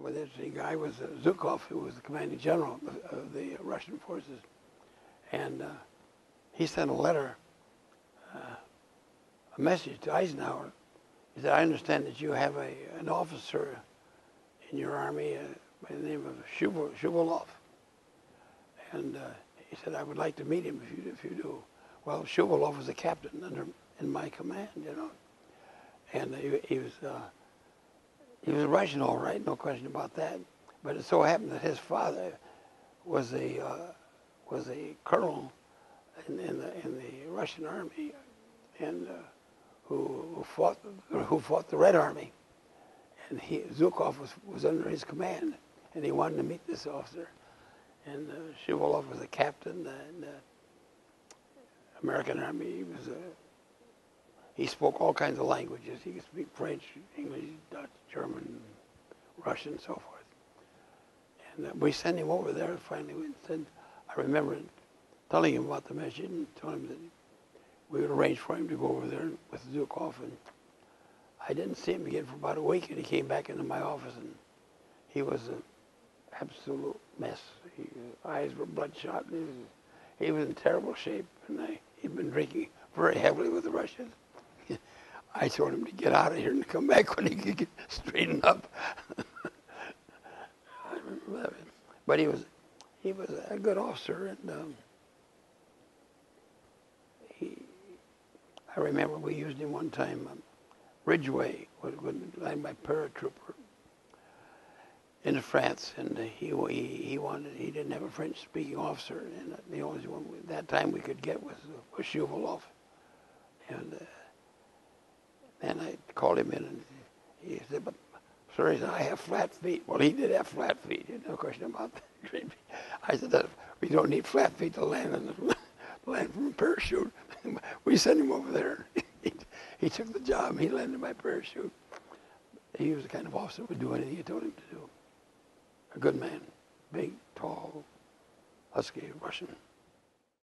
Well, the interesting guy was Zhukov, who was the commanding general of the Russian forces. And he sent a letter, a message to Eisenhower. He said, I understand that you have an officer in your army by the name of Shuvalov. And he said, I would like to meet him if you do. Well, Shuvalov was a captain in my command, you know. And he was Russian, all right, no question about that. But it so happened that his father was a colonel in the Russian army, and who fought the Red Army. And Zhukov was under his command, and he wanted to meet this officer. And Shuvalov was a captain in the American Army. He spoke all kinds of languages. He could speak French, English, Dutch, German, Russian, and so forth. And we sent him over there. Finally, we said, I remember telling him about the message and telling him that we would arrange for him to go over there with Zhukov. And I didn't see him again for about a week, and he came back into my office, and he was an absolute mess. His eyes were bloodshot. He was in terrible shape, and he'd been drinking very heavily with the Russians. I told him to get out of here and come back when he could get straightened up. I remember that. But he was a good officer, and I remember we used him one time. Ridgway was led by paratrooper into France, and he didn't have a French-speaking officer, and the only one at that time we could get was Shuvalov, and I called him in, and he said, "But sir," he said, "I have flat feet." Well, he did have flat feet, no question about that. I said, "We don't need flat feet to land from a parachute." We sent him over there. He took the job. He landed by parachute. He was the kind of officer who would do anything you told him to do. A good man, big, tall, husky Russian.